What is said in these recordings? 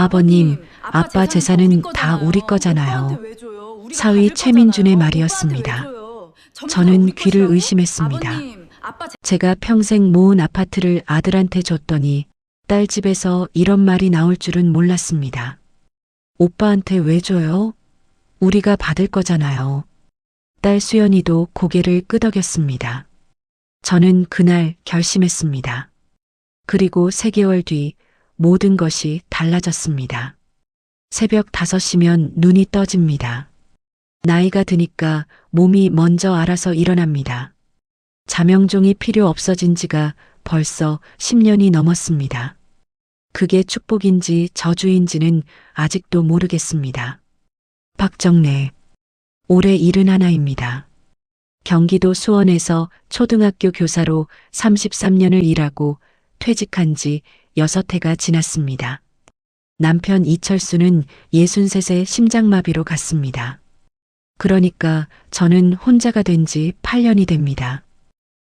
아버님, 아빠 재산은 다 우리 거잖아요. 사위 최민준의 말이었습니다. 저는 귀를 의심했습니다. 제가 평생 모은 아파트를 아들한테 줬더니 딸 집에서 이런 말이 나올 줄은 몰랐습니다. 오빠한테 왜 줘요? 우리가 받을 거잖아요. 딸 수연이도 고개를 끄덕였습니다. 저는 그날 결심했습니다. 그리고 3개월 뒤 모든 것이 달라졌습니다. 새벽 5시면 눈이 떠집니다. 나이가 드니까 몸이 먼저 알아서 일어납니다. 자명종이 필요 없어진 지가 벌써 10년이 넘었습니다. 그게 축복인지 저주인지는 아직도 모르겠습니다. 박정래, 올해 71입니다. 경기도 수원에서 초등학교 교사로 33년을 일하고 퇴직한 지 6해가 지났습니다. 남편 이철수는 63세 심장마비로 갔습니다. 그러니까 저는 혼자가 된 지 8년이 됩니다.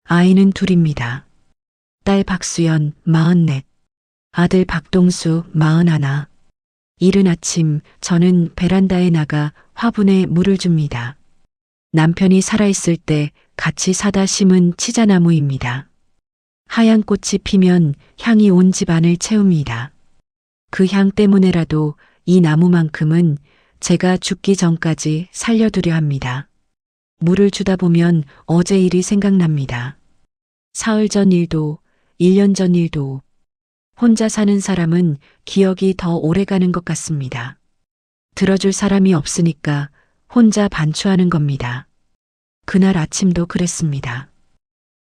아이는 둘입니다. 딸 박수연 44, 아들 박동수 41. 이른 아침 저는 베란다에 나가 화분에 물을 줍니다. 남편이 살아있을 때 같이 사다 심은 치자나무입니다. 하얀 꽃이 피면 향이 온 집안을 채웁니다. 그 향 때문에라도 이 나무만큼은 제가 죽기 전까지 살려두려 합니다. 물을 주다 보면 어제 일이 생각납니다. 사흘 전 일도, 1년 전 일도. 혼자 사는 사람은 기억이 더 오래 가는 것 같습니다. 들어줄 사람이 없으니까 혼자 반추하는 겁니다. 그날 아침도 그랬습니다.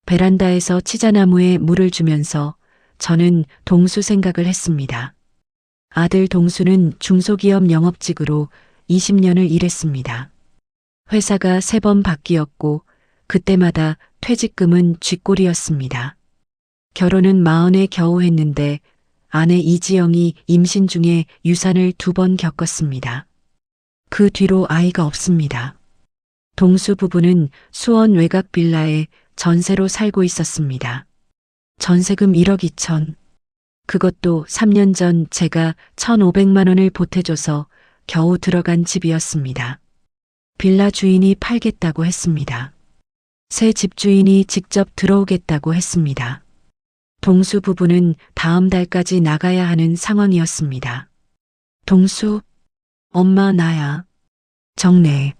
베란다에서 치자나무에 물을 주면서 저는 동수 생각을 했습니다. 아들 동수는 중소기업 영업직으로 20년을 일했습니다. 회사가 3번 바뀌었고 그때마다 퇴직금은 쥐꼬리였습니다. 결혼은 40에 겨우 했는데 아내 이지영이 임신 중에 유산을 2번 겪었습니다. 그 뒤로 아이가 없습니다. 동수 부부는 수원 외곽 빌라에 전세로 살고 있었습니다. 전세금 1억 2천. 그것도 3년 전 제가 1,500만 원을 보태줘서 겨우 들어간 집이었습니다. 빌라 주인이 팔겠다고 했습니다. 새 집주인이 직접 들어오겠다고 했습니다. 동수 부부는 다음 달까지 나가야 하는 상황이었습니다. 동수, 엄마 나야. 정래,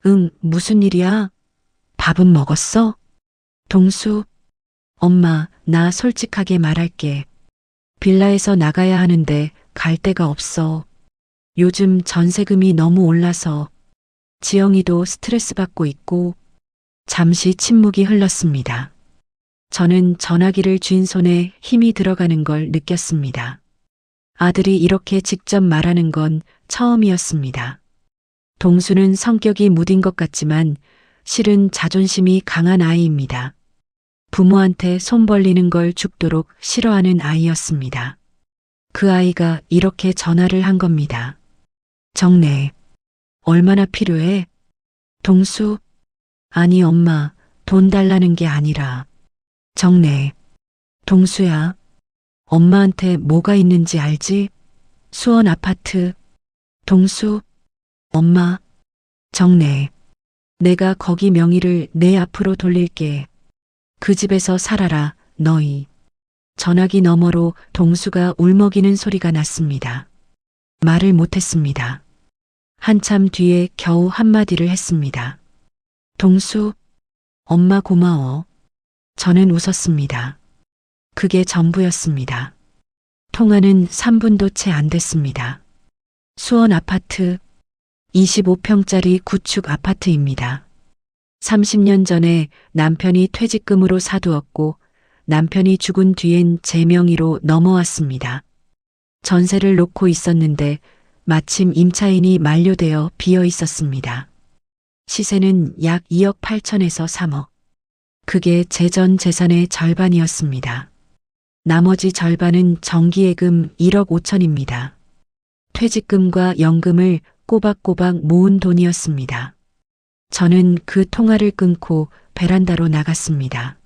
응, 무슨 일이야? 밥은 먹었어? 동수, 엄마, 나 솔직하게 말할게. 빌라에서 나가야 하는데 갈 데가 없어. 요즘 전세금이 너무 올라서 지영이도 스트레스 받고 있고. 잠시 침묵이 흘렀습니다. 저는 전화기를 쥔 손에 힘이 들어가는 걸 느꼈습니다. 아들이 이렇게 직접 말하는 건 처음이었습니다. 동수는 성격이 무딘 것 같지만 실은 자존심이 강한 아이입니다. 부모한테 손 벌리는 걸 죽도록 싫어하는 아이였습니다. 그 아이가 이렇게 전화를 한 겁니다. 정래, 얼마나 필요해? 동수, 아니 엄마, 돈 달라는 게 아니라. 정래, 동수야, 엄마한테 뭐가 있는지 알지? 수원 아파트. 동수, 엄마, 정래, 내가 거기 명의를 내 앞으로 돌릴게. 그 집에서 살아라, 너희. 전화기 너머로 동수가 울먹이는 소리가 났습니다. 말을 못했습니다. 한참 뒤에 겨우 한마디를 했습니다. 동수, 엄마 고마워. 저는 웃었습니다. 그게 전부였습니다. 통화는 3분도 채 안 됐습니다. 수원 아파트, 25평짜리 구축 아파트입니다. 30년 전에 남편이 퇴직금으로 사두었고 남편이 죽은 뒤엔 제 명의로 넘어왔습니다. 전세를 놓고 있었는데 마침 임차인이 만료되어 비어 있었습니다. 시세는 약 2억 8천에서 3억. 그게 제 전 재산의 절반이었습니다. 나머지 절반은 정기예금 1억 5천입니다. 퇴직금과 연금을 꼬박꼬박 모은 돈이었습니다. 저는 그 통화를 끊고 베란다로 나갔습니다.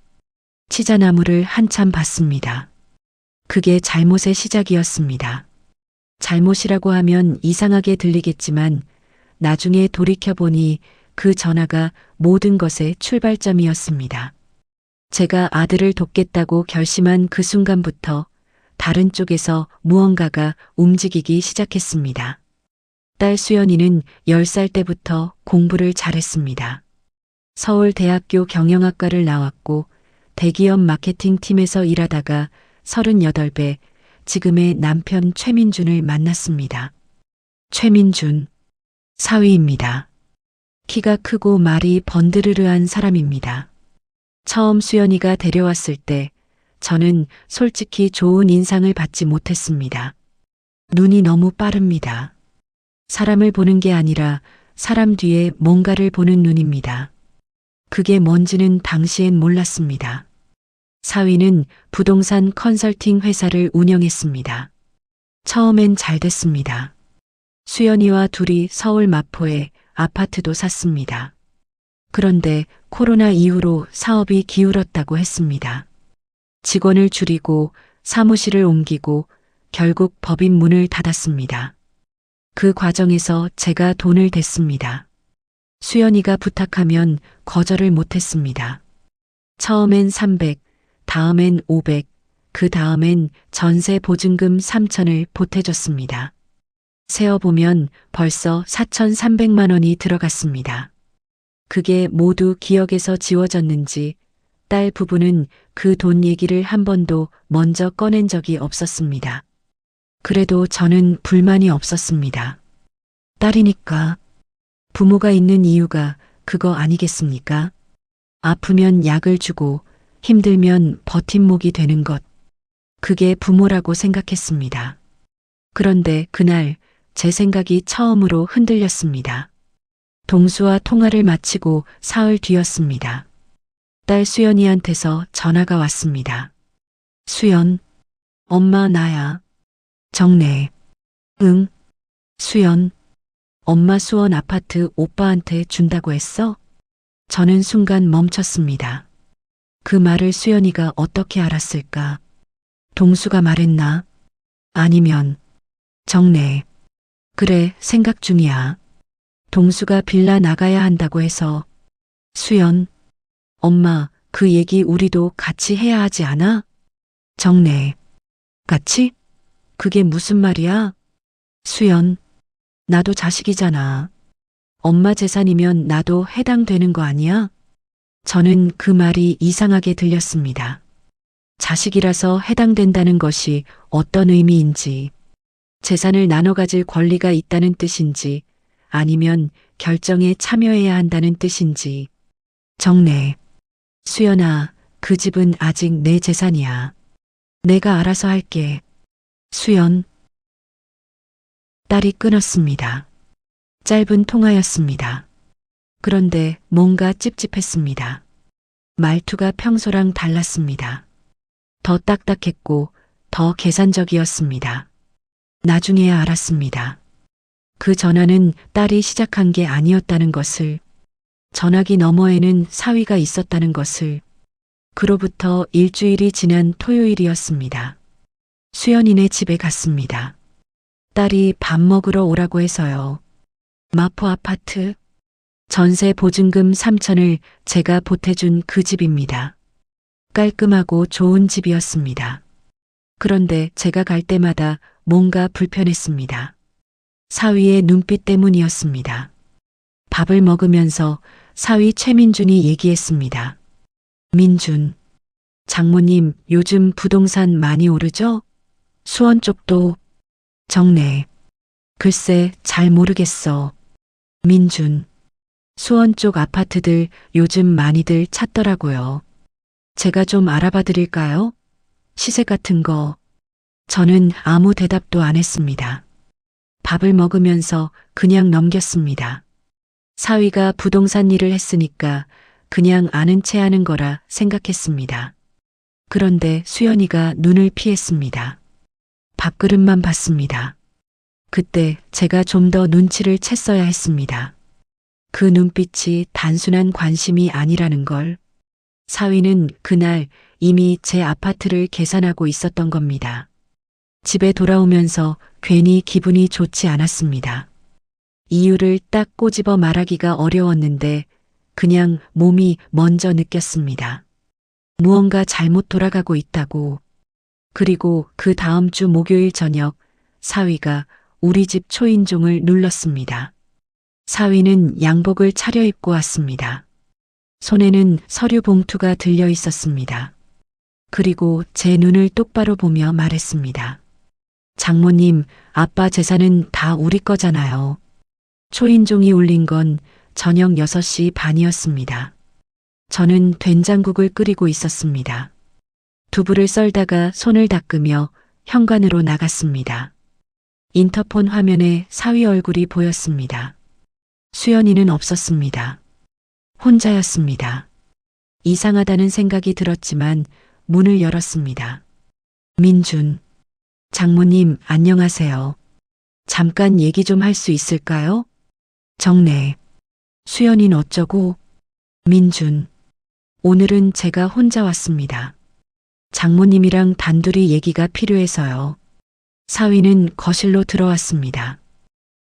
치자나무를 한참 봤습니다. 그게 잘못의 시작이었습니다. 잘못이라고 하면 이상하게 들리겠지만 나중에 돌이켜보니 그 전화가 모든 것의 출발점이었습니다. 제가 아들을 돕겠다고 결심한 그 순간부터 다른 쪽에서 무언가가 움직이기 시작했습니다. 딸 수연이는 10살 때부터 공부를 잘했습니다. 서울대학교 경영학과를 나왔고 대기업 마케팅 팀에서 일하다가 38배 지금의 남편 최민준을 만났습니다. 최민준, 사위입니다. 키가 크고 말이 번드르르한 사람입니다. 처음 수연이가 데려왔을 때 저는 솔직히 좋은 인상을 받지 못했습니다. 눈이 너무 빠릅니다. 사람을 보는 게 아니라 사람 뒤에 뭔가를 보는 눈입니다. 그게 뭔지는 당시엔 몰랐습니다. 사위는 부동산 컨설팅 회사를 운영했습니다. 처음엔 잘 됐습니다. 수연이와 둘이 서울 마포에 아파트도 샀습니다. 그런데 코로나 이후로 사업이 기울었다고 했습니다. 직원을 줄이고 사무실을 옮기고 결국 법인 문을 닫았습니다. 그 과정에서 제가 돈을 댔습니다. 수연이가 부탁하면 거절을 못했습니다. 처음엔 300, 다음엔 500, 그 다음엔 전세 보증금 3천을 보태줬습니다. 세어보면 벌써 4,300만 원이 들어갔습니다. 그게 모두 기억에서 지워졌는지 딸 부부는 그 돈 얘기를 한 번도 먼저 꺼낸 적이 없었습니다. 그래도 저는 불만이 없었습니다. 딸이니까. 부모가 있는 이유가 그거 아니겠습니까? 아프면 약을 주고 힘들면 버팀목이 되는 것. 그게 부모라고 생각했습니다. 그런데 그날 제 생각이 처음으로 흔들렸습니다. 동수와 통화를 마치고 사흘 뒤였습니다. 딸 수연이한테서 전화가 왔습니다. 수연, 엄마 나야. 정래. 응. 수연, 엄마 수원 아파트 오빠한테 준다고 했어? 저는 순간 멈췄습니다. 그 말을 수연이가 어떻게 알았을까? 동수가 말했나? 아니면 정래. 그래, 생각 중이야. 동수가 빌라 나가야 한다고 해서. 수연, 엄마, 그 얘기 우리도 같이 해야 하지 않아? 정래. 같이? 그게 무슨 말이야? 수연, 나도 자식이잖아. 엄마 재산이면 나도 해당되는 거 아니야? 저는 그 말이 이상하게 들렸습니다. 자식이라서 해당된다는 것이 어떤 의미인지, 재산을 나눠 가질 권리가 있다는 뜻인지, 아니면 결정에 참여해야 한다는 뜻인지. 정래. 수연아, 그 집은 아직 내 재산이야. 내가 알아서 할게. 수연. 딸이 끊었습니다. 짧은 통화였습니다. 그런데 뭔가 찝찝했습니다. 말투가 평소랑 달랐습니다. 더 딱딱했고 더 계산적이었습니다. 나중에야 알았습니다. 그 전화는 딸이 시작한 게 아니었다는 것을, 전화기 너머에는 사위가 있었다는 것을. 그로부터 일주일이 지난 토요일이었습니다. 수연이네 집에 갔습니다. 딸이 밥 먹으러 오라고 해서요. 마포 아파트. 전세 보증금 3천을 제가 보태준 그 집입니다. 깔끔하고 좋은 집이었습니다. 그런데 제가 갈 때마다 뭔가 불편했습니다. 사위의 눈빛 때문이었습니다. 밥을 먹으면서 사위 최민준이 얘기했습니다. 민준, 장모님 요즘 부동산 많이 오르죠? 수원 쪽도. 정래. 글쎄 잘 모르겠어. 민준. 수원 쪽 아파트들 요즘 많이들 찾더라고요. 제가 좀 알아봐 드릴까요? 시세 같은 거. 저는 아무 대답도 안 했습니다. 밥을 먹으면서 그냥 넘겼습니다. 사위가 부동산 일을 했으니까 그냥 아는 체 하는 거라 생각했습니다. 그런데 수연이가 눈을 피했습니다. 밥그릇만 봤습니다. 그때 제가 좀 더 눈치를 챘어야 했습니다. 그 눈빛이 단순한 관심이 아니라는 걸. 사위는 그날 이미 제 아파트를 계산하고 있었던 겁니다. 집에 돌아오면서 괜히 기분이 좋지 않았습니다. 이유를 딱 꼬집어 말하기가 어려웠는데 그냥 몸이 먼저 느꼈습니다. 무언가 잘못 돌아가고 있다고. 그리고 그 다음 주 목요일 저녁 사위가 우리 집 초인종을 눌렀습니다. 사위는 양복을 차려입고 왔습니다. 손에는 서류 봉투가 들려 있었습니다. 그리고 제 눈을 똑바로 보며 말했습니다. 장모님, 아빠 재산은 다 우리 거잖아요. 초인종이 울린 건 저녁 6시 반이었습니다. 저는 된장국을 끓이고 있었습니다. 두부를 썰다가 손을 닦으며 현관으로 나갔습니다. 인터폰 화면에 사위 얼굴이 보였습니다. 수연이는 없었습니다. 혼자였습니다. 이상하다는 생각이 들었지만 문을 열었습니다. 민준. 장모님, 안녕하세요. 잠깐 얘기 좀 할 수 있을까요? 정래. 수연이는 어쩌고? 민준. 오늘은 제가 혼자 왔습니다. 장모님이랑 단둘이 얘기가 필요해서요. 사위는 거실로 들어왔습니다.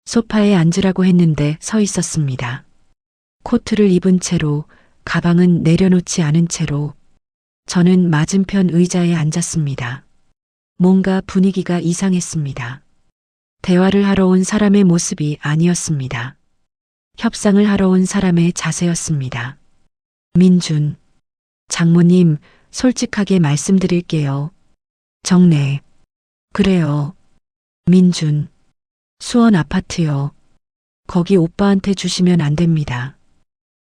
소파에 앉으라고 했는데 서 있었습니다. 코트를 입은 채로, 가방은 내려놓지 않은 채로. 저는 맞은편 의자에 앉았습니다. 뭔가 분위기가 이상했습니다. 대화를 하러 온 사람의 모습이 아니었습니다. 협상을 하러 온 사람의 자세였습니다. 민준. 장모님, 솔직하게 말씀드릴게요. 정래. 그래요. 민준. 수원 아파트요. 거기 오빠한테 주시면 안 됩니다.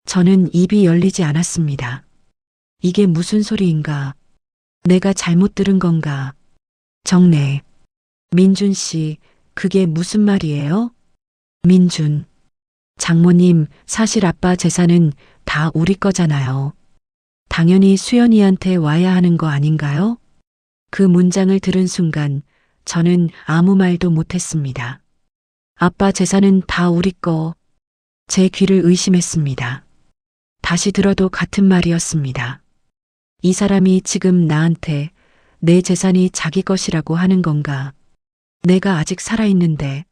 저는 입이 열리지 않았습니다. 이게 무슨 소리인가? 내가 잘못 들은 건가? 정래. 민준 씨, 그게 무슨 말이에요? 민준. 장모님, 사실 아빠 재산은 다 우리 거잖아요. 당연히 수연이한테 와야 하는 거 아닌가요? 그 문장을 들은 순간 저는 아무 말도 못했습니다. 아빠 재산은 다 우리 거. 제 귀를 의심했습니다. 다시 들어도 같은 말이었습니다. 이 사람이 지금 나한테 내 재산이 자기 것이라고 하는 건가? 내가 아직 살아있는데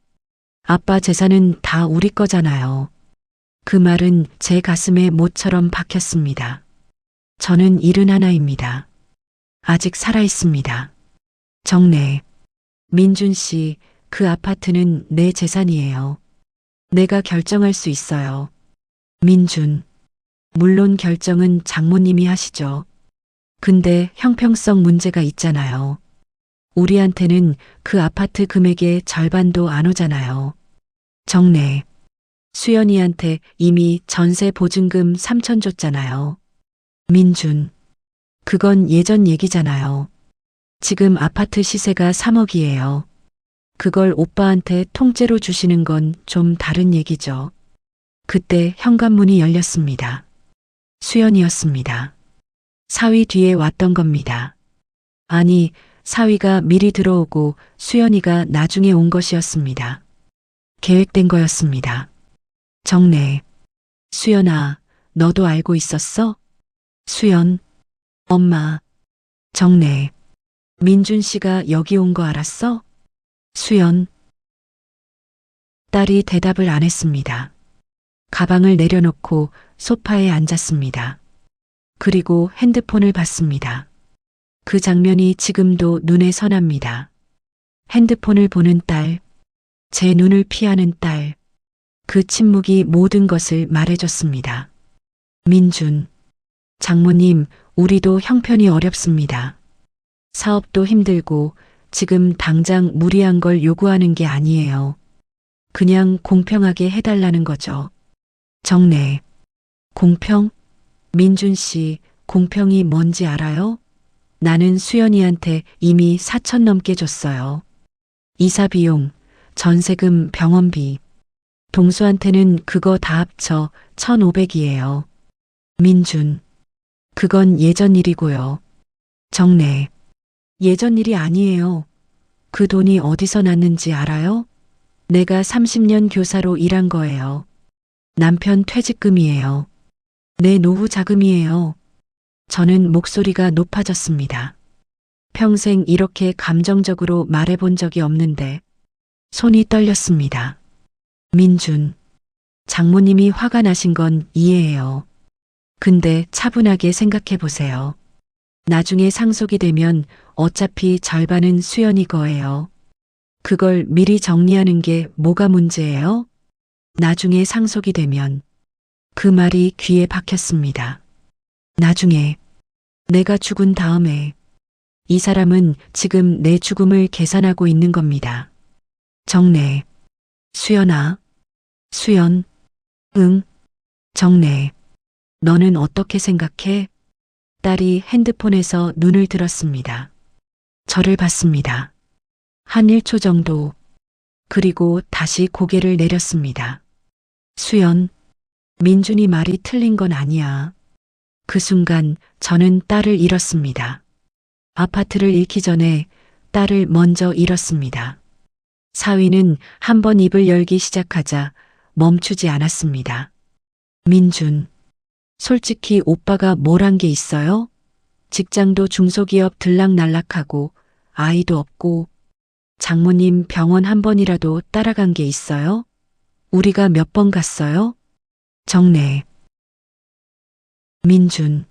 아빠 재산은 다 우리 거잖아요. 그 말은 제 가슴에 못처럼 박혔습니다. 저는 71입니다. 아직 살아있습니다. 정래. 민준 씨, 그 아파트는 내 재산이에요. 내가 결정할 수 있어요. 민준. 물론 결정은 장모님이 하시죠. 근데 형평성 문제가 있잖아요. 우리한테는 그 아파트 금액의 절반도 안 오잖아요. 정래. 수연이한테 이미 전세 보증금 3천 줬잖아요. 민준. 그건 예전 얘기잖아요. 지금 아파트 시세가 3억이에요. 그걸 오빠한테 통째로 주시는 건 좀 다른 얘기죠. 그때 현관문이 열렸습니다. 수연이었습니다. 사위 뒤에 왔던 겁니다. 아니, 사위가 미리 들어오고 수연이가 나중에 온 것이었습니다. 계획된 거였습니다. 정래. 수연아, 너도 알고 있었어? 수연. 엄마. 정래. 민준 씨가 여기 온 거 알았어? 수연. 딸이 대답을 안 했습니다. 가방을 내려놓고 소파에 앉았습니다. 그리고 핸드폰을 봤습니다. 그 장면이 지금도 눈에 선합니다. 핸드폰을 보는 딸, 제 눈을 피하는 딸, 그 침묵이 모든 것을 말해줬습니다. 민준. 장모님, 우리도 형편이 어렵습니다. 사업도 힘들고 지금 당장 무리한 걸 요구하는 게 아니에요. 그냥 공평하게 해달라는 거죠. 정래. 공평? 민준 씨, 공평이 뭔지 알아요? 나는 수연이한테 이미 4천 넘게 줬어요. 이사 비용, 전세금, 병원비. 동수한테는 그거 다 합쳐 1,500이에요. 민준. 그건 예전 일이고요. 정래. 예전 일이 아니에요. 그 돈이 어디서 났는지 알아요? 내가 30년 교사로 일한 거예요. 남편 퇴직금이에요. 내 노후 자금이에요. 저는 목소리가 높아졌습니다. 평생 이렇게 감정적으로 말해본 적이 없는데 손이 떨렸습니다. 민준, 장모님이 화가 나신 건 이해해요. 근데 차분하게 생각해 보세요. 나중에 상속이 되면 어차피 절반은 수연이 거예요. 그걸 미리 정리하는 게 뭐가 문제예요? 나중에 상속이 되면 그 말이 귀에 박혔습니다. 나중에 내가 죽은 다음에 이 사람은 지금 내 죽음을 계산하고 있는 겁니다. 정래, 수연아, 수연, 응, 정래, 너는 어떻게 생각해? 딸이 핸드폰에서 눈을 들었습니다. 저를 봤습니다. 한 1초 정도, 그리고 다시 고개를 내렸습니다. 수연, 민준이 말이 틀린 건 아니야. 그 순간 저는 딸을 잃었습니다. 아파트를 잃기 전에 딸을 먼저 잃었습니다. 사위는 한 번 입을 열기 시작하자 멈추지 않았습니다. 민준, 솔직히 오빠가 뭘 한 게 있어요? 직장도 중소기업 들락날락하고 아이도 없고 장모님 병원 한 번이라도 따라간 게 있어요? 우리가 몇 번 갔어요? 정래. 민준,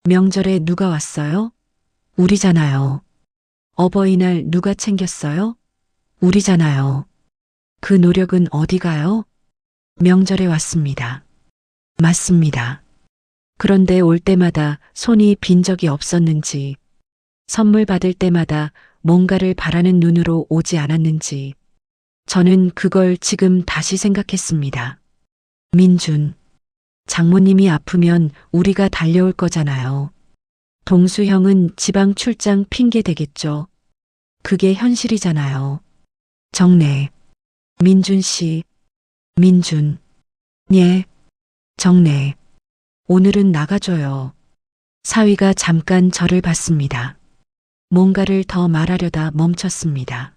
명절에 누가 왔어요? 우리잖아요. 어버이날 누가 챙겼어요? 우리잖아요. 그 노력은 어디 가요? 명절에 왔습니다. 맞습니다. 그런데 올 때마다 손이 빈 적이 없었는지, 선물 받을 때마다 뭔가를 바라는 눈으로 오지 않았는지, 저는 그걸 지금 다시 생각했습니다. 민준, 장모님이 아프면 우리가 달려올 거잖아요. 동수 형은 지방 출장 핑계 대겠죠. 그게 현실이잖아요. 정래, 민준 씨, 민준, 예, 정래, 오늘은 나가줘요. 사위가 잠깐 저를 봤습니다. 뭔가를 더 말하려다 멈췄습니다.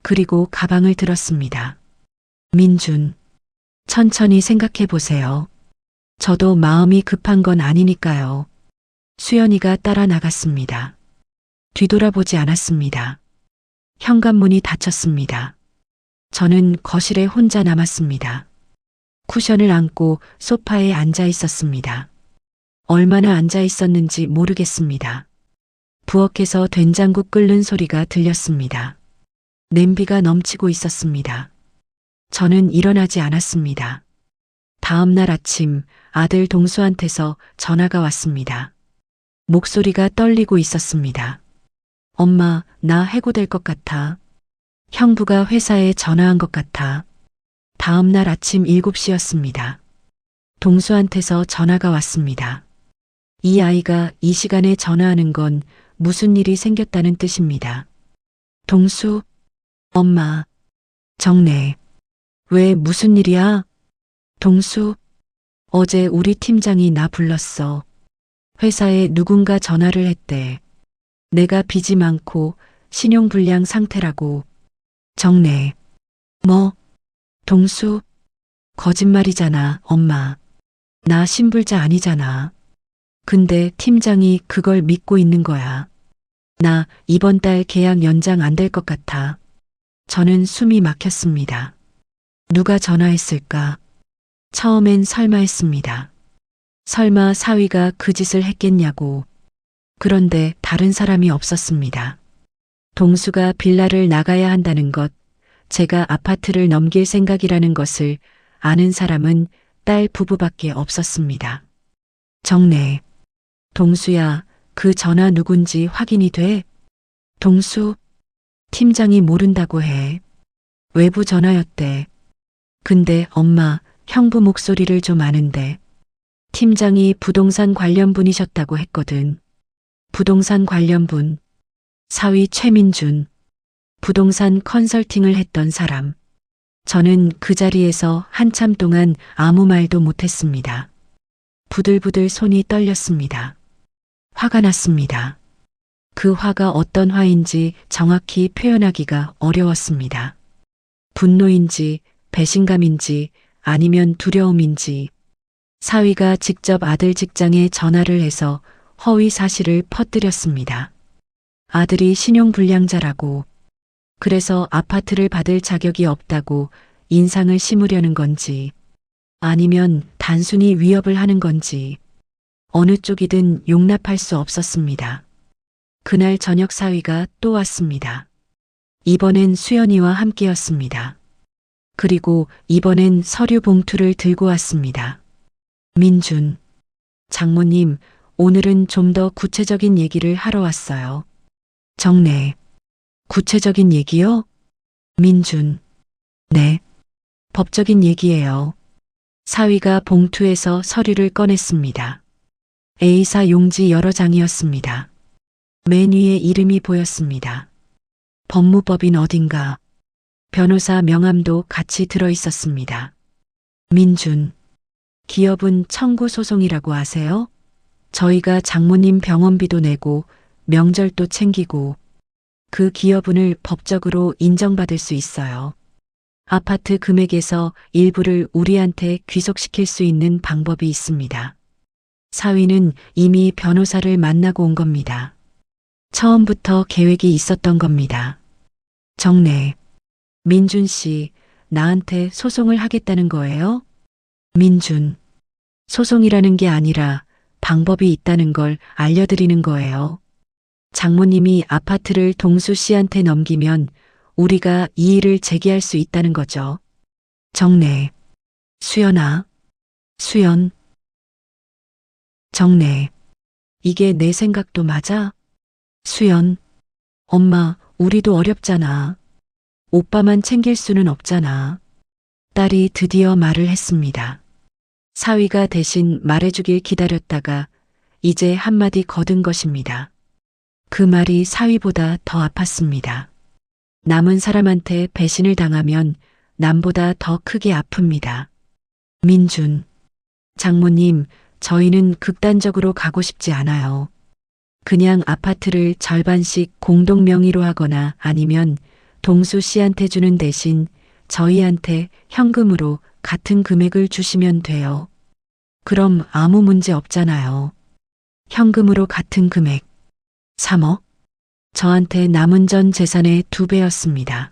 그리고 가방을 들었습니다. 민준, 천천히 생각해 보세요. 저도 마음이 급한 건 아니니까요. 수연이가 따라 나갔습니다. 뒤돌아보지 않았습니다. 현관문이 닫혔습니다. 저는 거실에 혼자 남았습니다. 쿠션을 안고 소파에 앉아 있었습니다. 얼마나 앉아 있었는지 모르겠습니다. 부엌에서 된장국 끓는 소리가 들렸습니다. 냄비가 넘치고 있었습니다. 저는 일어나지 않았습니다. 다음 날 아침 아들 동수한테서 전화가 왔습니다. 목소리가 떨리고 있었습니다. 엄마, 나 해고될 것 같아. 형부가 회사에 전화한 것 같아. 다음 날 아침 7시였습니다. 동수한테서 전화가 왔습니다. 이 아이가 이 시간에 전화하는 건 무슨 일이 생겼다는 뜻입니다. 동수, 엄마, 정래, 왜 무슨 일이야? 동수, 어제 우리 팀장이 나 불렀어. 회사에 누군가 전화를 했대. 내가 빚이 많고 신용불량 상태라고. 정래, 뭐? 동수, 거짓말이잖아, 엄마. 나 신불자 아니잖아. 근데 팀장이 그걸 믿고 있는 거야. 나 이번 달 계약 연장 안 될 것 같아. 저는 숨이 막혔습니다. 누가 전화했을까? 처음엔 설마 했습니다. 설마 사위가 그 짓을 했겠냐고. 그런데 다른 사람이 없었습니다. 동수가 빌라를 나가야 한다는 것, 제가 아파트를 넘길 생각이라는 것을 아는 사람은 딸 부부밖에 없었습니다. 정래, 동수야, 그 전화 누군지 확인이 돼? 동수, 팀장이 모른다고 해. 외부 전화였대. 근데 엄마, 형부 목소리를 좀 아는데. 팀장이 부동산 관련 분이셨다고 했거든. 부동산 관련 분. 사위 최민준. 부동산 컨설팅을 했던 사람. 저는 그 자리에서 한참 동안 아무 말도 못했습니다. 부들부들 손이 떨렸습니다. 화가 났습니다. 그 화가 어떤 화인지 정확히 표현하기가 어려웠습니다. 분노인지 배신감인지 아니면 두려움인지. 사위가 직접 아들 직장에 전화를 해서 허위 사실을 퍼뜨렸습니다. 아들이 신용불량자라고, 그래서 아파트를 받을 자격이 없다고 인상을 심으려는 건지, 아니면 단순히 위협을 하는 건지, 어느 쪽이든 용납할 수 없었습니다. 그날 저녁 사위가 또 왔습니다. 이번엔 수연이와 함께였습니다. 그리고 이번엔 서류 봉투를 들고 왔습니다. 민준, 장모님, 오늘은 좀 더 구체적인 얘기를 하러 왔어요. 정래, 구체적인 얘기요? 민준, 네, 법적인 얘기예요. 사위가 봉투에서 서류를 꺼냈습니다. A사 용지 여러 장이었습니다. 맨 위에 이름이 보였습니다. 법무법인 어딘가, 변호사 명함도 같이 들어 있었습니다. 민준, 기업은 청구 소송이라고 아세요? 저희가 장모님 병원비도 내고 명절도 챙기고 그 기여분을 법적으로 인정받을 수 있어요. 아파트 금액에서 일부를 우리한테 귀속시킬 수 있는 방법이 있습니다. 사위는 이미 변호사를 만나고 온 겁니다. 처음부터 계획이 있었던 겁니다. 정래, 민준 씨, 나한테 소송을 하겠다는 거예요? 민준, 소송이라는 게 아니라 방법이 있다는 걸 알려드리는 거예요. 장모님이 아파트를 동수 씨한테 넘기면 우리가 이의를 제기할 수 있다는 거죠. 정래, 수연아, 수연, 정래, 이게 내 생각도 맞아? 수연, 엄마, 우리도 어렵잖아. 오빠만 챙길 수는 없잖아. 딸이 드디어 말을 했습니다. 사위가 대신 말해주길 기다렸다가 이제 한마디 거둔 것입니다. 그 말이 사위보다 더 아팠습니다. 남은 사람한테 배신을 당하면 남보다 더 크게 아픕니다. 민준, 장모님, 저희는 극단적으로 가고 싶지 않아요. 그냥 아파트를 절반씩 공동 명의로 하거나 아니면 동수 씨한테 주는 대신 저희한테 현금으로 같은 금액을 주시면 돼요. 그럼 아무 문제 없잖아요. 현금으로 같은 금액. 3억? 저한테 남은 전 재산의 2배였습니다.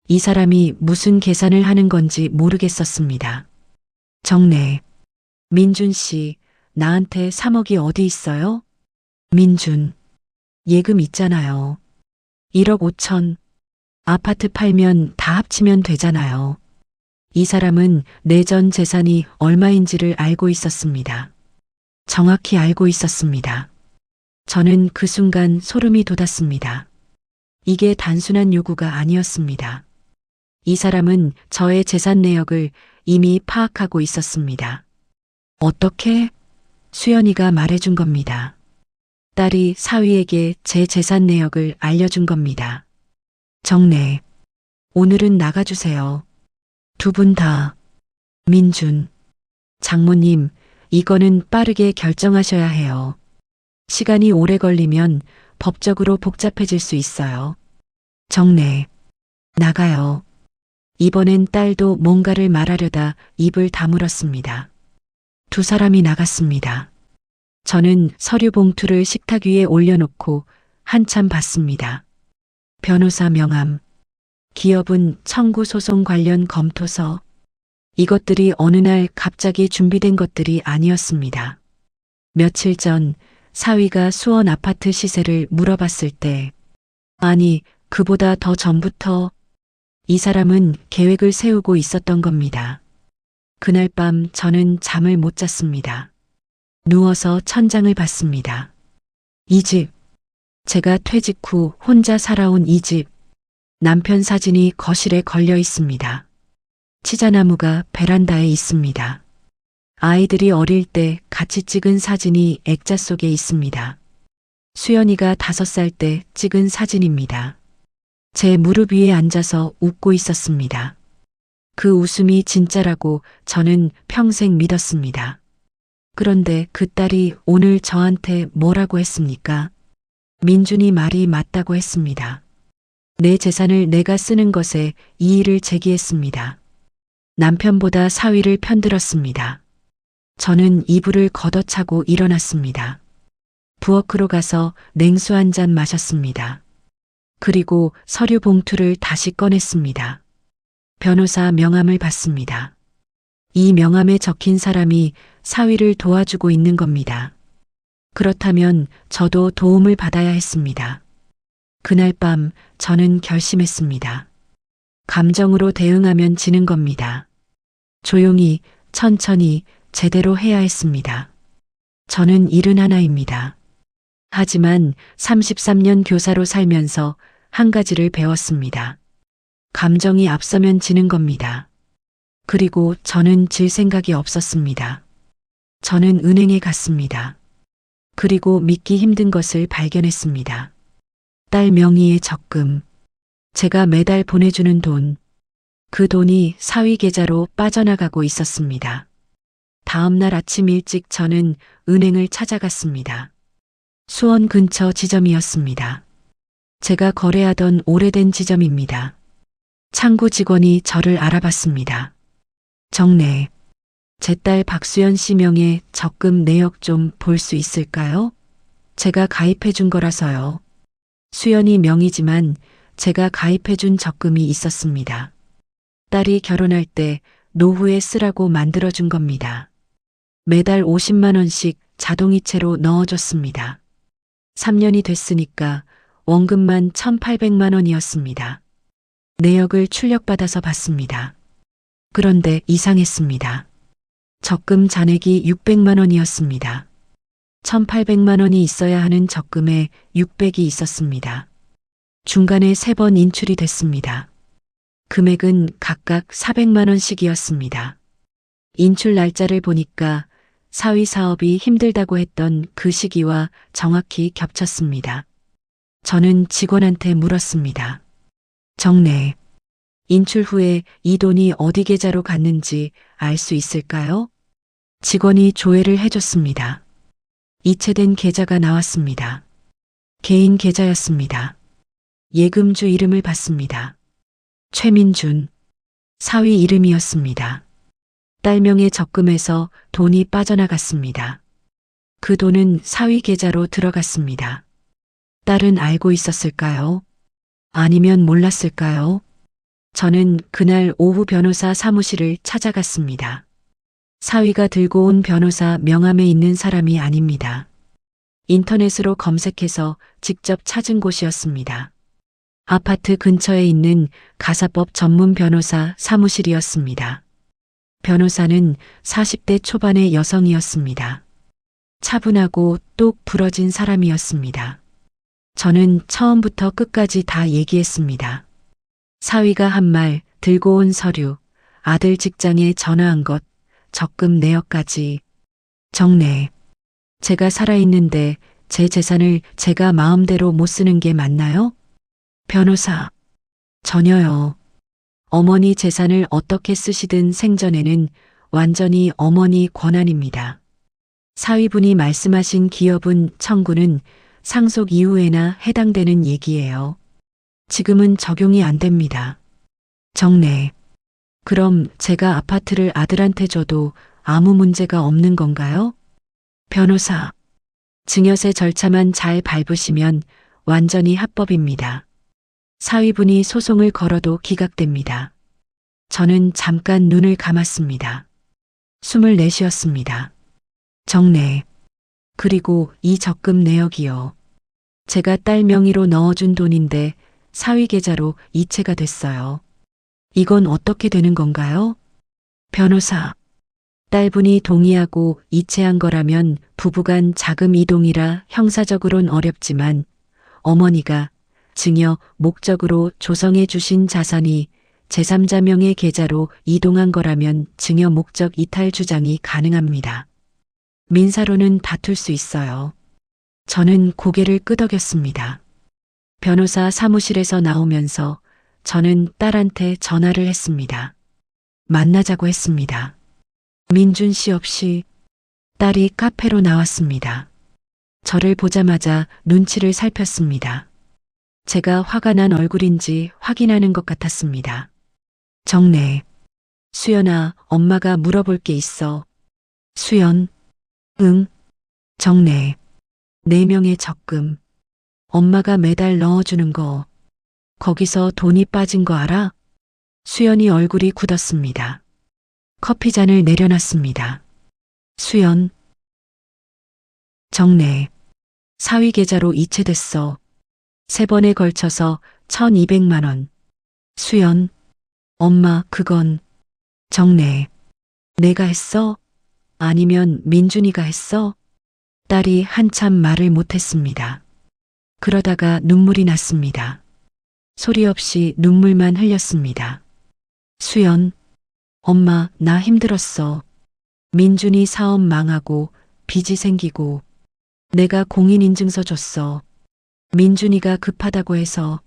이 사람이 무슨 계산을 하는 건지 모르겠었습니다. 정래, 민준 씨, 나한테 3억이 어디 있어요? 민준, 예금 있잖아요. 1억 5천. 아파트 팔면 다 합치면 되잖아요. 이 사람은 내 전 재산이 얼마인지를 알고 있었습니다. 정확히 알고 있었습니다. 저는 그 순간 소름이 돋았습니다. 이게 단순한 요구가 아니었습니다. 이 사람은 저의 재산 내역을 이미 파악하고 있었습니다. 어떻게? 수연이가 말해준 겁니다. 딸이 사위에게 제 재산 내역을 알려준 겁니다. 정래, 오늘은 나가주세요. 두 분 다. 민준, 장모님, 이거는 빠르게 결정하셔야 해요. 시간이 오래 걸리면 법적으로 복잡해질 수 있어요. 정래, 나가요. 이번엔 딸도 뭔가를 말하려다 입을 다물었습니다. 두 사람이 나갔습니다. 저는 서류 봉투를 식탁 위에 올려놓고 한참 봤습니다. 변호사 명함, 기업은 청구 소송 관련 검토서, 이것들이 어느 날 갑자기 준비된 것들이 아니었습니다. 며칠 전 사위가 수원 아파트 시세를 물어봤을 때, 아니, 그보다 더 전부터 이 사람은 계획을 세우고 있었던 겁니다. 그날 밤 저는 잠을 못 잤습니다. 누워서 천장을 봤습니다. 이 집, 제가 퇴직 후 혼자 살아온 이 집, 남편 사진이 거실에 걸려 있습니다. 치자나무가 베란다에 있습니다. 아이들이 어릴 때 같이 찍은 사진이 액자 속에 있습니다. 수연이가 5살 때 찍은 사진입니다. 제 무릎 위에 앉아서 웃고 있었습니다. 그 웃음이 진짜라고 저는 평생 믿었습니다. 그런데 그 딸이 오늘 저한테 뭐라고 했습니까? 민준이 말이 맞다고 했습니다. 내 재산을 내가 쓰는 것에 이의를 제기했습니다. 남편보다 사위를 편들었습니다. 저는 이불을 걷어차고 일어났습니다. 부엌으로 가서 냉수 한 잔 마셨습니다. 그리고 서류 봉투를 다시 꺼냈습니다. 변호사 명함을 봤습니다. 이 명함에 적힌 사람이 사위를 도와주고 있는 겁니다. 그렇다면 저도 도움을 받아야 했습니다. 그날 밤 저는 결심했습니다. 감정으로 대응하면 지는 겁니다. 조용히, 천천히, 제대로 해야 했습니다. 저는 71입니다. 하지만 33년 교사로 살면서 한 가지를 배웠습니다. 감정이 앞서면 지는 겁니다. 그리고 저는 질 생각이 없었습니다. 저는 은행에 갔습니다. 그리고 믿기 힘든 것을 발견했습니다. 딸 명의의 적금, 제가 매달 보내주는 돈, 그 돈이 사위 계좌로 빠져나가고 있었습니다. 다음 날 아침 일찍 저는 은행을 찾아갔습니다. 수원 근처 지점이었습니다. 제가 거래하던 오래된 지점입니다. 창구 직원이 저를 알아봤습니다. 정례, 제 딸 박수연 씨 명의 적금 내역 좀 볼 수 있을까요? 제가 가입해 준 거라서요. 수연이 명의지만 제가 가입해 준 적금이 있었습니다. 딸이 결혼할 때 노후에 쓰라고 만들어 준 겁니다. 매달 50만 원씩 자동이체로 넣어줬습니다. 3년이 됐으니까 원금만 1,800만 원이었습니다. 내역을 출력받아서 봤습니다. 그런데 이상했습니다. 적금 잔액이 600만 원이었습니다. 1,800만 원이 있어야 하는 적금에 600이 있었습니다. 중간에 3번 인출이 됐습니다. 금액은 각각 400만 원씩이었습니다. 인출 날짜를 보니까 사위 사업이 힘들다고 했던 그 시기와 정확히 겹쳤습니다. 저는 직원한테 물었습니다. 정례, 인출 후에 이 돈이 어디 계좌로 갔는지 알 수 있을까요? 직원이 조회를 해줬습니다. 이체된 계좌가 나왔습니다. 개인 계좌였습니다. 예금주 이름을 봤습니다. 최민준, 사위 이름이었습니다. 딸 명의 적금에서 돈이 빠져나갔습니다. 그 돈은 사위 계좌로 들어갔습니다. 딸은 알고 있었을까요? 아니면 몰랐을까요? 저는 그날 오후 변호사 사무실을 찾아갔습니다. 사위가 들고 온 변호사 명함에 있는 사람이 아닙니다. 인터넷으로 검색해서 직접 찾은 곳이었습니다. 아파트 근처에 있는 가사법 전문 변호사 사무실이었습니다. 변호사는 40대 초반의 여성이었습니다. 차분하고 똑 부러진 사람이었습니다. 저는 처음부터 끝까지 다 얘기했습니다. 사위가 한 말, 들고 온 서류, 아들 직장에 전화한 것, 적금 내역까지. 정례, 제가 살아있는데 제 재산을 제가 마음대로 못 쓰는 게 맞나요? 변호사, 전혀요. 어머니 재산을 어떻게 쓰시든 생전에는 완전히 어머니 권한입니다. 사위분이 말씀하신 기여분 청구는 상속 이후에나 해당되는 얘기예요. 지금은 적용이 안 됩니다. 정례, 그럼 제가 아파트를 아들한테 줘도 아무 문제가 없는 건가요? 변호사, 증여세 절차만 잘 밟으시면 완전히 합법입니다. 사위분이 소송을 걸어도 기각됩니다. 저는 잠깐 눈을 감았습니다. 숨을 내쉬었습니다. 정례, 그리고 이 적금 내역이요. 제가 딸 명의로 넣어준 돈인데 사위 계좌로 이체가 됐어요. 이건 어떻게 되는 건가요? 변호사, 딸분이 동의하고 이체한 거라면 부부간 자금 이동이라 형사적으론 어렵지만 어머니가 증여 목적으로 조성해 주신 자산이 제3자 명의 계좌로 이동한 거라면 증여 목적 이탈 주장이 가능합니다. 민사로는 다툴 수 있어요. 저는 고개를 끄덕였습니다. 변호사 사무실에서 나오면서 저는 딸한테 전화를 했습니다. 만나자고 했습니다. 민준 씨 없이 딸이 카페로 나왔습니다. 저를 보자마자 눈치를 살폈습니다. 제가 화가 난 얼굴인지 확인하는 것 같았습니다. 정례, 수연아, 엄마가 물어볼 게 있어. 수연, 응. 정례, 4명의 적금. 엄마가 매달 넣어주는 거. 거기서 돈이 빠진 거 알아? 수연이 얼굴이 굳었습니다. 커피잔을 내려놨습니다. 수연. 정래. 사위계좌로 이체됐어. 3번에 걸쳐서 1200만 원. 수연. 엄마, 그건. 정래. 내가 했어? 아니면 민준이가 했어? 딸이 한참 말을 못했습니다. 그러다가 눈물이 났습니다. 소리 없이 눈물만 흘렸습니다. 수연. 엄마, 나 힘들었어. 민준이 사업 망하고 빚이 생기고 내가 공인인증서 줬어. 민준이가 급하다고 해서.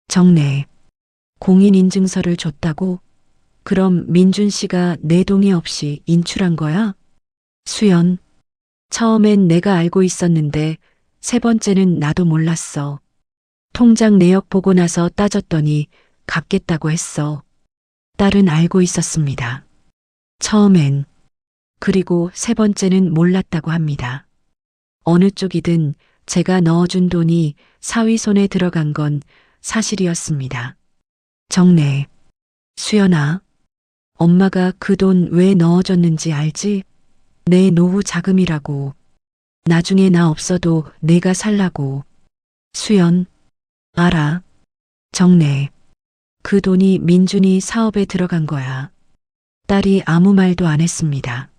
정래. 공인인증서를 줬다고? 그럼 민준 씨가 내 동의 없이 인출한 거야? 수연. 처음엔 내가 알고 있었는데 3번째는 나도 몰랐어. 통장 내역 보고 나서 따졌더니 갚겠다고 했어. 딸은 알고 있었습니다. 처음엔. 그리고 3번째는 몰랐다고 합니다. 어느 쪽이든 제가 넣어준 돈이 사위 손에 들어간 건 사실이었습니다. 정래. 수연아. 엄마가 그 돈 왜 넣어줬는지 알지? 내 노후 자금이라고. 나중에 나 없어도 내가 살라고. 수연. 알아. 정래. 그 돈이 민준이 사업에 들어간 거야. 딸이 아무 말도 안 했습니다.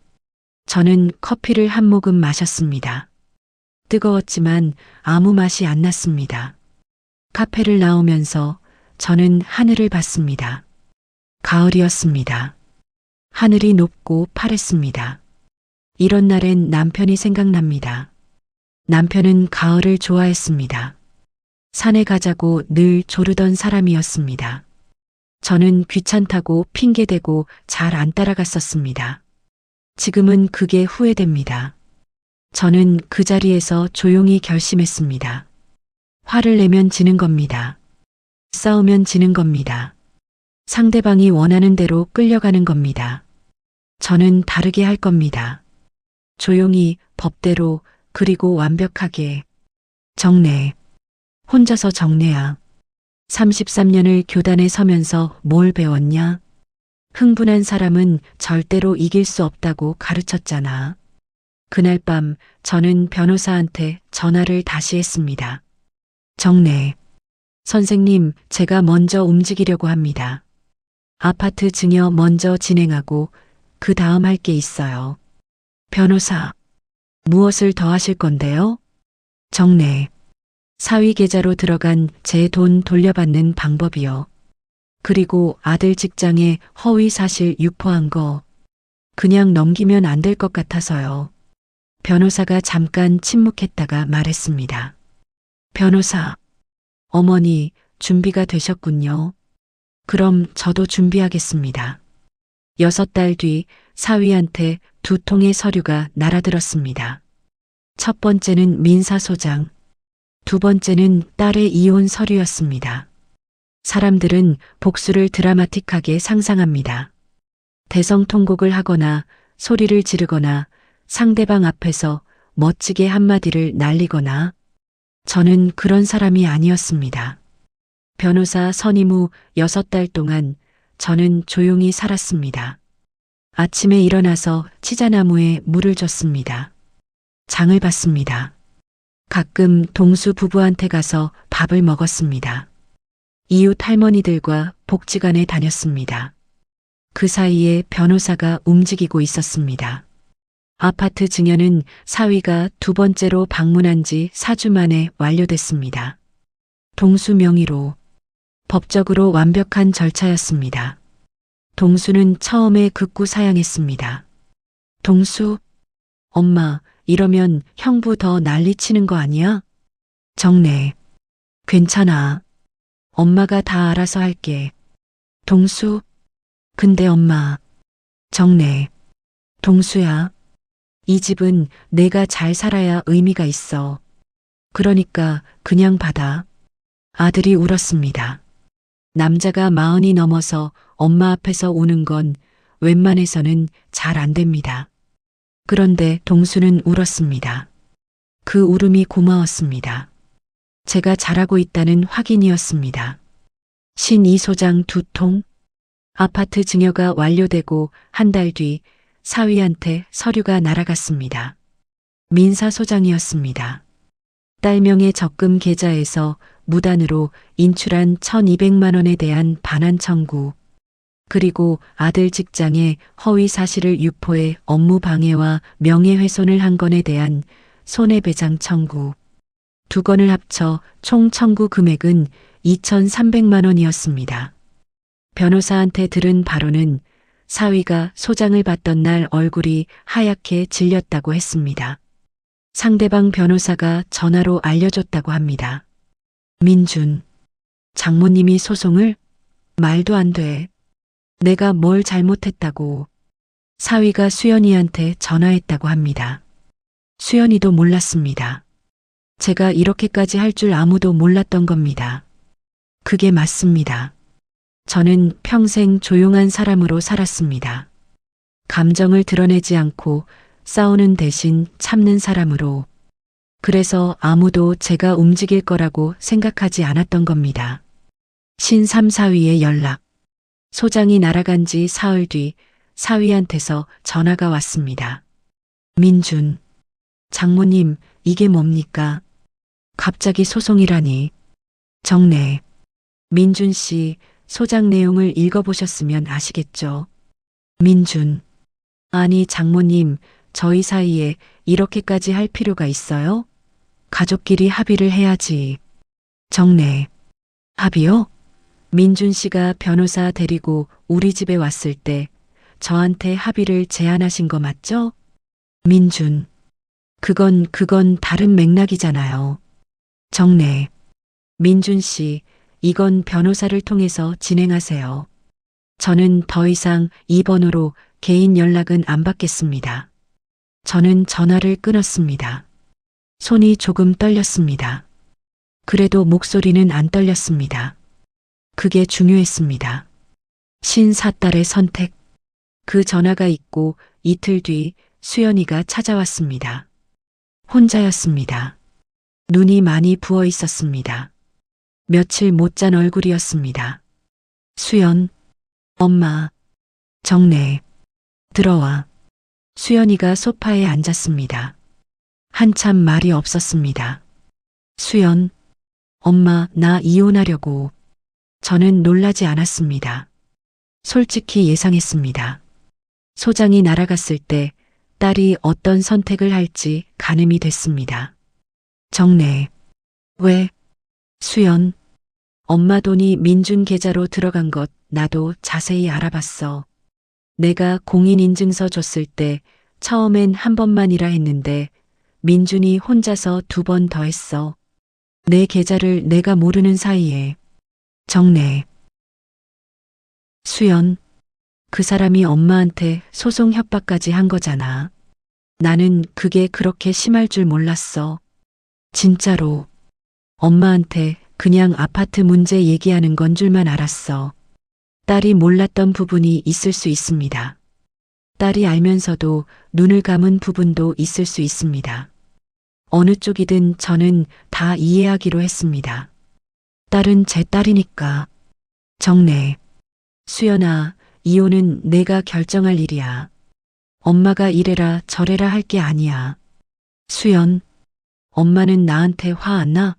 저는 커피를 한 모금 마셨습니다. 뜨거웠지만 아무 맛이 안 났습니다. 카페를 나오면서 저는 하늘을 봤습니다. 가을이었습니다. 하늘이 높고 파랬습니다. 이런 날엔 남편이 생각납니다. 남편은 가을을 좋아했습니다. 산에 가자고 늘 조르던 사람이었습니다. 저는 귀찮다고 핑계대고 잘 안 따라갔었습니다. 지금은 그게 후회됩니다. 저는 그 자리에서 조용히 결심했습니다. 화를 내면 지는 겁니다. 싸우면 지는 겁니다. 상대방이 원하는 대로 끌려가는 겁니다. 저는 다르게 할 겁니다. 조용히, 법대로, 그리고 완벽하게. 정래. 혼자서 정래야. 33년을 교단에 서면서 뭘 배웠냐? 흥분한 사람은 절대로 이길 수 없다고 가르쳤잖아. 그날 밤 저는 변호사한테 전화를 다시 했습니다. 정래. 선생님, 제가 먼저 움직이려고 합니다. 아파트 증여 먼저 진행하고 그 다음 할 게 있어요. 변호사. 무엇을 더 하실 건데요? 정래. 사위 계좌로 들어간 제 돈 돌려받는 방법이요. 그리고 아들 직장에 허위 사실 유포한 거 그냥 넘기면 안 될 것 같아서요. 변호사가 잠깐 침묵했다가 말했습니다. 변호사. 어머니, 준비가 되셨군요. 그럼 저도 준비하겠습니다. 6달 뒤 사위한테 2통의 서류가 날아들었습니다. 첫 번째는 민사소장, 2번째는 딸의 이혼 서류였습니다. 사람들은 복수를 드라마틱하게 상상합니다. 대성통곡을 하거나 소리를 지르거나 상대방 앞에서 멋지게 한마디를 날리거나. 저는 그런 사람이 아니었습니다. 변호사 선임 후 6달 동안 저는 조용히 살았습니다. 아침에 일어나서 치자나무에 물을 줬습니다. 장을 봤습니다. 가끔 동수 부부한테 가서 밥을 먹었습니다. 이웃 할머니들과 복지관에 다녔습니다. 그 사이에 변호사가 움직이고 있었습니다. 아파트 증여는 사위가 2번째로 방문한 지 4주 만에 완료됐습니다. 동수 명의로. 법적으로 완벽한 절차였습니다. 동수는 처음에 극구 사양했습니다. 동수, 엄마, 이러면 형부 더 난리치는 거 아니야? 정래. 괜찮아. 엄마가 다 알아서 할게. 동수. 근데 엄마. 정래. 동수야. 이 집은 내가 잘 살아야 의미가 있어. 그러니까 그냥 받아. 아들이 울었습니다. 남자가 40이 넘어서 엄마 앞에서 우는 건 웬만해서는 잘 안 됩니다. 그런데 동수는 울었습니다. 그 울음이 고마웠습니다. 제가 잘하고 있다는 확인이었습니다. 신2 소장 2통. 아파트 증여가 완료되고 한 달 뒤 사위한테 서류가 날아갔습니다. 민사소장이었습니다. 딸명의 적금 계좌에서 무단으로 인출한 1,200만 원에 대한 반환 청구, 그리고 아들 직장에 허위 사실을 유포해 업무 방해와 명예훼손을 한 건에 대한 손해배상 청구, 두 건을 합쳐 총 청구 금액은 2,300만 원이었습니다. 변호사한테 들은 바로는 사위가 소장을 받던 날 얼굴이 하얗게 질렸다고 했습니다. 상대방 변호사가 전화로 알려줬다고 합니다. 민준, 장모님이 소송을? 말도 안 돼. 내가 뭘 잘못했다고. 사위가 수연이한테 전화했다고 합니다. 수연이도 몰랐습니다. 제가 이렇게까지 할 줄 아무도 몰랐던 겁니다. 그게 맞습니다. 저는 평생 조용한 사람으로 살았습니다. 감정을 드러내지 않고 싸우는 대신 참는 사람으로. 그래서 아무도 제가 움직일 거라고 생각하지 않았던 겁니다. 신3 사위의 연락. 소장이 날아간 지 사흘 뒤 사위한테서 전화가 왔습니다. 민준, 장모님, 이게 뭡니까? 갑자기 소송이라니. 정례. 민준 씨, 소장 내용을 읽어보셨으면 아시겠죠? 민준. 아니, 장모님, 저희 사이에 이렇게까지 할 필요가 있어요? 가족끼리 합의를 해야지. 정례. 합의요? 민준 씨가 변호사 데리고 우리 집에 왔을 때 저한테 합의를 제안하신 거 맞죠? 민준. 그건 다른 맥락이잖아요. 정례. 민준 씨, 이건 변호사를 통해서 진행하세요. 저는 더 이상 이 번호로 개인 연락은 안 받겠습니다. 저는 전화를 끊었습니다. 손이 조금 떨렸습니다. 그래도 목소리는 안 떨렸습니다. 그게 중요했습니다. 신사딸의 선택. 그 전화가 있고 이틀 뒤 수연이가 찾아왔습니다. 혼자였습니다. 눈이 많이 부어 있었습니다. 며칠 못 잔 얼굴이었습니다. 수연, 엄마, 정례, 들어와. 수연이가 소파에 앉았습니다. 한참 말이 없었습니다. 수연, 엄마, 나 이혼하려고. 저는 놀라지 않았습니다. 솔직히 예상했습니다. 소장이 날아갔을 때 딸이 어떤 선택을 할지 가늠이 됐습니다. 정례. 왜? 수연. 엄마 돈이 민준 계좌로 들어간 것 나도 자세히 알아봤어. 내가 공인인증서 줬을 때 처음엔 한 번만이라 했는데 민준이 혼자서 2번 더 했어. 내 계좌를 내가 모르는 사이에. 정례. 수연. 그 사람이 엄마한테 소송 협박까지 한 거잖아. 나는 그게 그렇게 심할 줄 몰랐어. 진짜로. 엄마한테 그냥 아파트 문제 얘기하는 건 줄만 알았어. 딸이 몰랐던 부분이 있을 수 있습니다. 딸이 알면서도 눈을 감은 부분도 있을 수 있습니다. 어느 쪽이든 저는 다 이해하기로 했습니다. 딸은 제 딸이니까. 정례. 수연아, 이혼은 내가 결정할 일이야. 엄마가 이래라 저래라 할 게 아니야. 수연. 엄마는 나한테 화 안 나?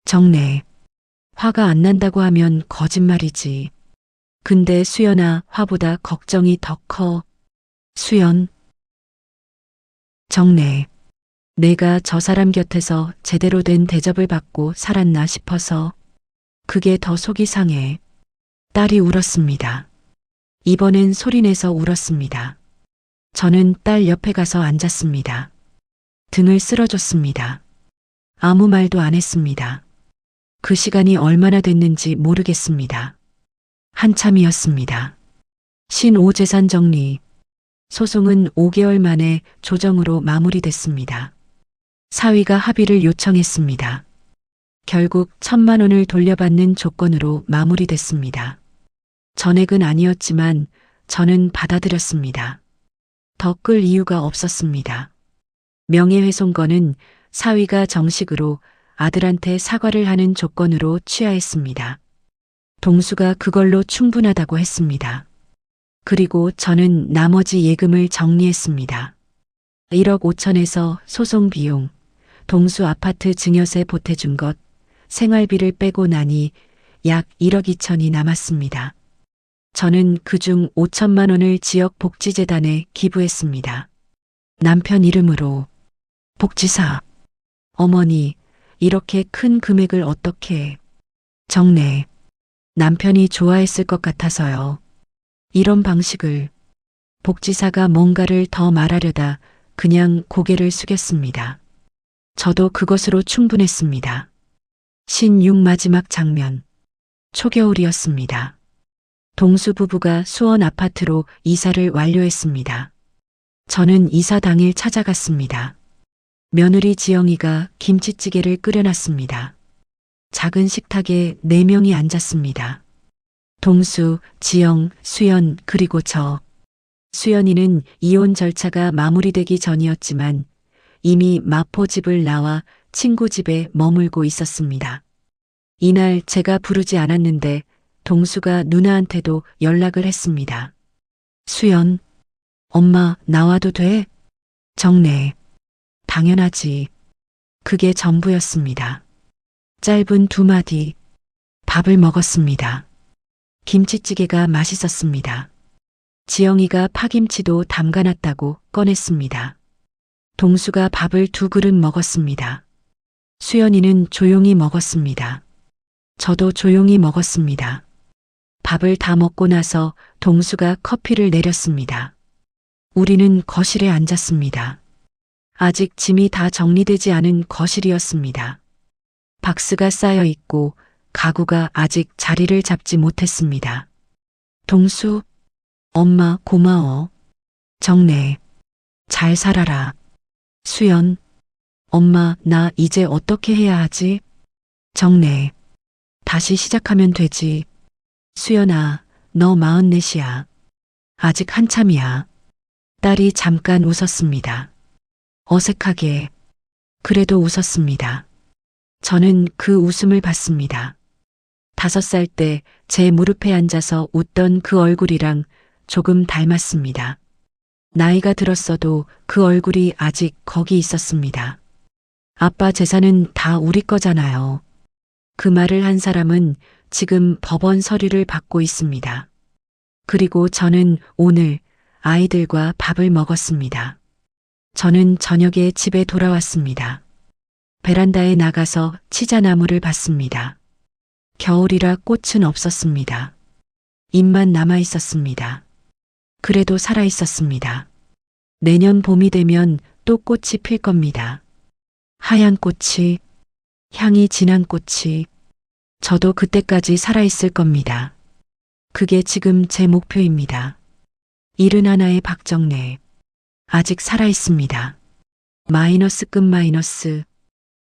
정례. 화가 안 난다고 하면 거짓말이지. 근데 수연아, 화보다 걱정이 더 커. 수연. 정례. 내가 저 사람 곁에서 제대로 된 대접을 받고 살았나 싶어서 그게 더 속이 상해. 딸이 울었습니다. 이번엔 소리내서 울었습니다. 저는 딸 옆에 가서 앉았습니다. 등을 쓸어줬습니다. 아무 말도 안 했습니다. 그 시간이 얼마나 됐는지 모르겠습니다. 한참이었습니다. 신5 재산 정리. 소송은 5개월 만에 조정으로 마무리됐습니다. 사위가 합의를 요청했습니다. 결국 1,000만 원을 돌려받는 조건으로 마무리됐습니다. 전액은 아니었지만 저는 받아들였습니다. 더 끌 이유가 없었습니다. 명예훼손건은 사위가 정식으로 아들한테 사과를 하는 조건으로 취하했습니다. 동수가 그걸로 충분하다고 했습니다. 그리고 저는 나머지 예금을 정리했습니다. 1억 5천에서 소송 비용, 동수 아파트 증여세 보태준 것, 생활비를 빼고 나니 약 1억 2천이 남았습니다. 저는 그중 5천만 원을 지역 복지재단에 기부했습니다. 남편 이름으로. 복지사. 어머니, 이렇게 큰 금액을 어떻게. 정내. 남편이 좋아했을 것 같아서요. 이런 방식을. 복지사가 뭔가를 더 말하려다 그냥 고개를 숙였습니다. 저도 그것으로 충분했습니다. 신육 마지막 장면. 초겨울이었습니다. 동수 부부가 수원 아파트로 이사를 완료했습니다. 저는 이사 당일 찾아갔습니다. 며느리 지영이가 김치찌개를 끓여놨습니다. 작은 식탁에 4명이 앉았습니다. 동수, 지영, 수연, 그리고 저. 수연이는 이혼 절차가 마무리되기 전이었지만 이미 마포 집을 나와 친구 집에 머물고 있었습니다. 이날 제가 부르지 않았는데 동수가 누나한테도 연락을 했습니다. 수연, 엄마 나와도 돼? 정내. 당연하지. 그게 전부였습니다. 짧은 2마디. 밥을 먹었습니다. 김치찌개가 맛있었습니다. 지영이가 파김치도 담가놨다고 꺼냈습니다. 동수가 밥을 2그릇 먹었습니다. 수연이는 조용히 먹었습니다. 저도 조용히 먹었습니다. 밥을 다 먹고 나서 동수가 커피를 내렸습니다. 우리는 거실에 앉았습니다. 아직 짐이 다 정리되지 않은 거실이었습니다. 박스가 쌓여 있고 가구가 아직 자리를 잡지 못했습니다. 동수, 엄마 고마워. 정내, 잘 살아라. 수연, 엄마 나 이제 어떻게 해야 하지? 정내, 다시 시작하면 되지. 수연아, 너 44이야. 아직 한참이야. 딸이 잠깐 웃었습니다. 어색하게. 그래도 웃었습니다. 저는 그 웃음을 봤습니다. 5살 때 제 무릎에 앉아서 웃던 그 얼굴이랑 조금 닮았습니다. 나이가 들었어도 그 얼굴이 아직 거기 있었습니다. 아빠 재산은 다 우리 거잖아요. 그 말을 한 사람은 지금 법원 서류를 받고 있습니다. 그리고 저는 오늘 아이들과 밥을 먹었습니다. 저는 저녁에 집에 돌아왔습니다. 베란다에 나가서 치자나무를 봤습니다. 겨울이라 꽃은 없었습니다. 잎만 남아 있었습니다. 그래도 살아 있었습니다. 내년 봄이 되면 또 꽃이 필 겁니다. 하얀 꽃이, 향이 진한 꽃이. 저도 그때까지 살아 있을 겁니다. 그게 지금 제 목표입니다. 71의 박정래. 아직 살아 있습니다. 마이너스 끝 마이너스.